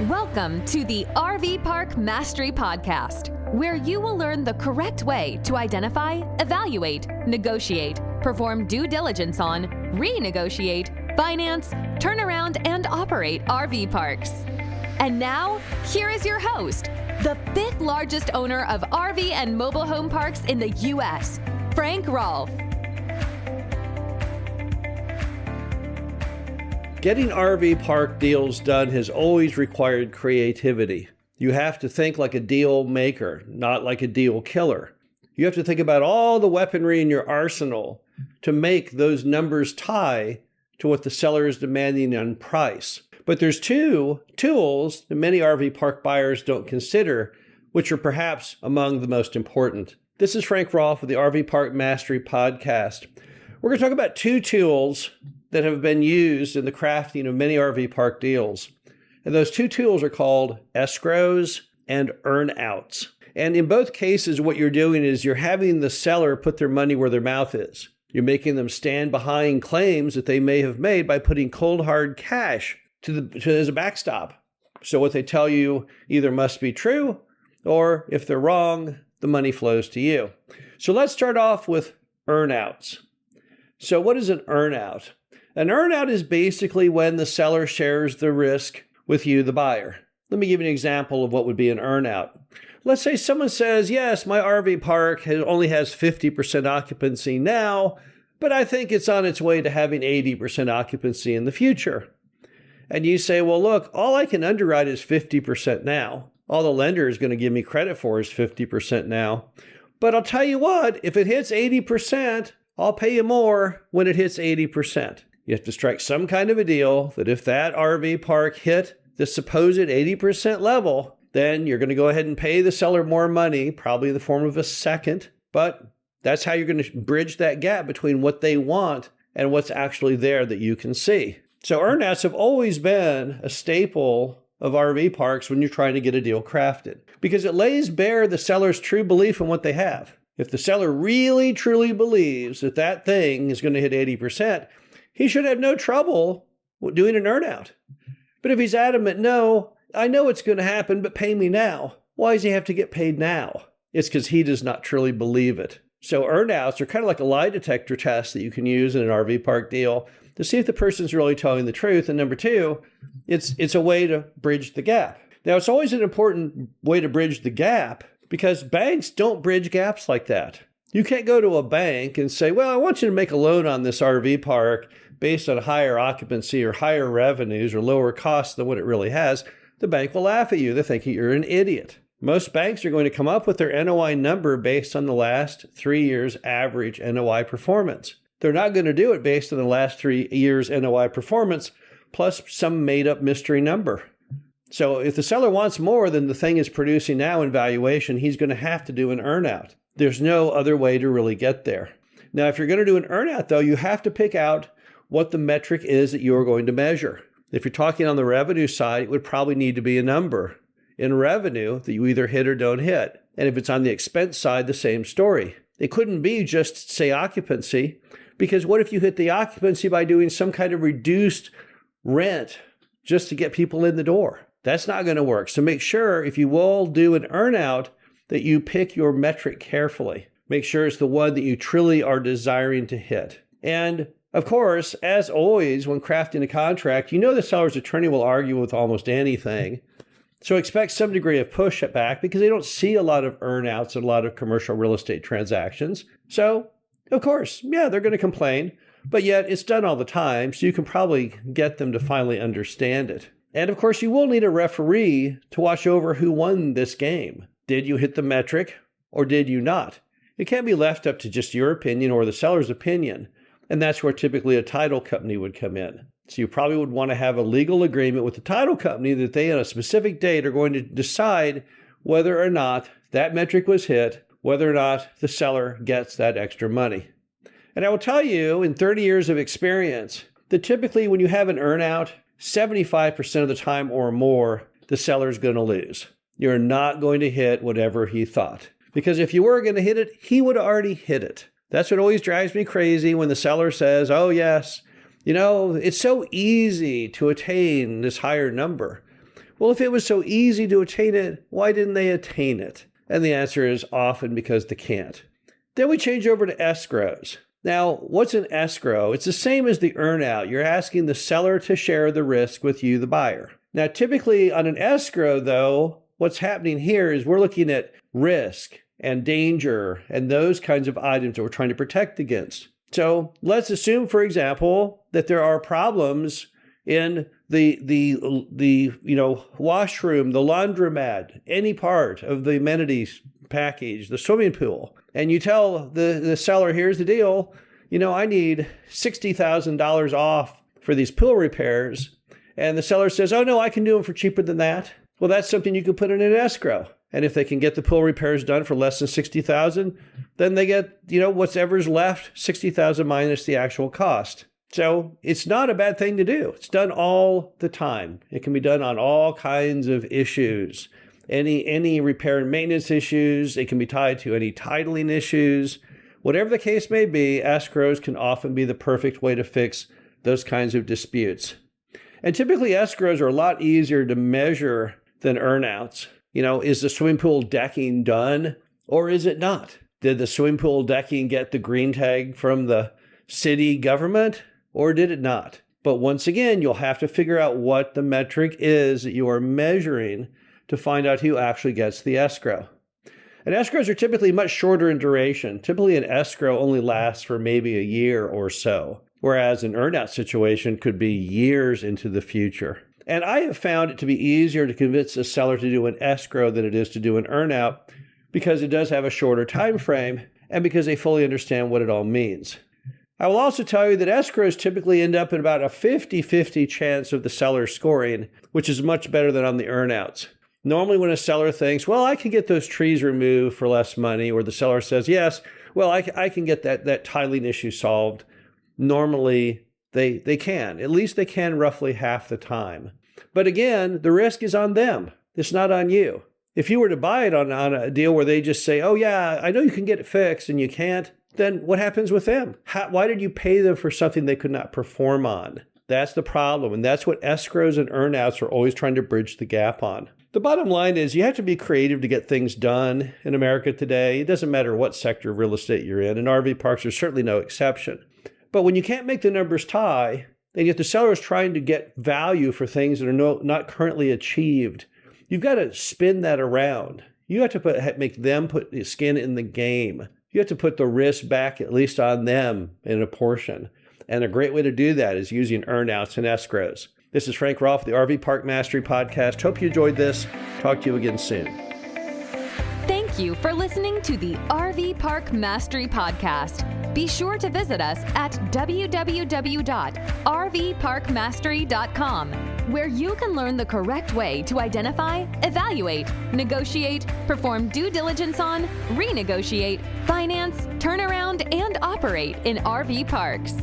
Welcome to the RV Park Mastery Podcast, where you will learn the correct way to identify, evaluate, negotiate, perform due diligence on, renegotiate, finance, turn around, and operate RV parks. And now, here is your host, the fifth largest owner of RV and mobile home parks in the U.S., Frank Rolfe. Getting RV park deals done has always required creativity. You have to think like a deal maker, not like a deal killer. You have to think about all the weaponry in your arsenal to make those numbers tie to what the seller is demanding on price. But there's two tools that many RV park buyers don't consider, which are perhaps among the most important. This is Frank Rolfe with the RV Park Mastery Podcast. We're going to talk about two tools that have been used in the crafting of many RV park deals. And those two tools are called escrows and earnouts. And in both cases, what you're doing is you're having the seller put their money where their mouth is. You're making them stand behind claims that they may have made by putting cold hard cash as a backstop. So what they tell you either must be true, or if they're wrong, the money flows to you. So let's start off with earnouts. So what is an earnout? An earnout is basically when the seller shares the risk with you, the buyer. Let me give you an example of what would be an earnout. Let's say someone says, yes, my RV park only has 50% occupancy now, but I think it's on its way to having 80% occupancy in the future. And you say, well, look, all I can underwrite is 50% now. All the lender is going to give me credit for is 50% now. But I'll tell you what, if it hits 80%, I'll pay you more when it hits 80%. You have to strike some kind of a deal that if that RV park hit the supposed 80% level, then you're going to go ahead and pay the seller more money, probably in the form of a second. But that's how you're going to bridge that gap between what they want and what's actually there that you can see. So earnouts have always been a staple of RV parks when you're trying to get a deal crafted, because it lays bare the seller's true belief in what they have. If the seller really, truly believes that that thing is going to hit 80%, he should have no trouble doing an earnout. But if he's adamant, no, I know it's going to happen, but pay me now. Why does he have to get paid now? It's because he does not truly believe it. So earnouts are kind of like a lie detector test that you can use in an RV park deal to see if the person's really telling the truth. And number two, it's a way to bridge the gap. Now, it's always an important way to bridge the gap because banks don't bridge gaps like that. You can't go to a bank and say, well, I want you to make a loan on this RV park based on higher occupancy or higher revenues or lower costs than what it really has. The bank will laugh at you. They think you're an idiot. Most banks are going to come up with their NOI number based on the last 3 years' average NOI performance. They're not going to do it based on the last 3 years' NOI performance plus some made-up mystery number. So if the seller wants more than the thing is producing now in valuation, he's going to have to do an earnout. There's no other way to really get there. Now, if you're going to do an earnout, though, you have to pick out what the metric is that you're going to measure. If you're talking on the revenue side, it would probably need to be a number in revenue that you either hit or don't hit. And if it's on the expense side, the same story. It couldn't be just, say, occupancy, because what if you hit the occupancy by doing some kind of reduced rent just to get people in the door? That's not going to work. So make sure if you will do an earnout that you pick your metric carefully. Make sure it's the one that you truly are desiring to hit. And of course, as always, when crafting a contract, you know the seller's attorney will argue with almost anything. So expect some degree of pushback because they don't see a lot of earnouts in a lot of commercial real estate transactions. So, of course, yeah, they're going to complain, but yet it's done all the time, so you can probably get them to finally understand it. And of course, you will need a referee to watch over who won this game. Did you hit the metric or did you not? It can't be left up to just your opinion or the seller's opinion. And that's where typically a title company would come in. So you probably would want to have a legal agreement with the title company that they on a specific date are going to decide whether or not that metric was hit, whether or not the seller gets that extra money. And I will tell you, in 30 years of experience, that typically when you have an earnout, 75% of the time or more, the seller's going to lose. You're not going to hit whatever he thought. Because if you were going to hit it, he would have already hit it. That's what always drives me crazy when the seller says, oh, yes, you know, it's so easy to attain this higher number. Well, if it was so easy to attain it, why didn't they attain it? And the answer is often because they can't. Then we change over to escrows. Now, what's an escrow? It's the same as the earnout. You're asking the seller to share the risk with you, the buyer. Now, typically on an escrow, though, what's happening here is we're looking at risk and danger and those kinds of items that we're trying to protect against. So let's assume, for example, that there are problems in the washroom, the laundromat, any part of the amenities package, the swimming pool, and you tell the seller, here's the deal, I need $60,000 off for these pool repairs, and the seller says, oh no, I can do them for cheaper than that. Well, that's something you could put in an escrow. And if they can get the pool repairs done for less than $60,000, then they get, whatever's left, $60,000 minus the actual cost. So it's not a bad thing to do. It's done all the time. It can be done on all kinds of issues. Any repair and maintenance issues, it can be tied to any titling issues. Whatever the case may be, escrows can often be the perfect way to fix those kinds of disputes. And typically escrows are a lot easier to measure than earnouts. Is the swimming pool decking done or is it not? Did the swimming pool decking get the green tag from the city government or did it not? But once again, you'll have to figure out what the metric is that you are measuring to find out who actually gets the escrow. And escrows are typically much shorter in duration. Typically an escrow only lasts for maybe a year or so, whereas an earnout situation could be years into the future. And I have found it to be easier to convince a seller to do an escrow than it is to do an earnout because it does have a shorter time frame and because they fully understand what it all means. I will also tell you that escrows typically end up in about a 50-50 chance of the seller scoring, which is much better than on the earnouts. Normally when a seller thinks, well, I can get those trees removed for less money, or the seller says, yes, well, I can get that tiling issue solved. Normally they can. At least they can roughly half the time. But again, the risk is on them. It's not on you. If you were to buy it on a deal where they just say, oh yeah, I know you can get it fixed and you can't, then what happens with them? Why did you pay them for something they could not perform on? That's the problem. And that's what escrows and earnouts are always trying to bridge the gap on. The bottom line is you have to be creative to get things done in America today. It doesn't matter what sector of real estate you're in, and RV parks are certainly no exception. But when you can't make the numbers tie, and yet the seller is trying to get value for things that are not currently achieved, you've got to spin that around. You have to make them put skin in the game. You have to put the risk back at least on them in a portion. And a great way to do that is using earnouts and escrows. This is Frank Rolfe, the RV Park Mastery Podcast. Hope you enjoyed this. Talk to you again soon. Thank you for listening to the RV Park Mastery Podcast. Be sure to visit us at www.rvparkmastery.com, where you can learn the correct way to identify, evaluate, negotiate, perform due diligence on, renegotiate, finance, turn around, and operate in RV parks.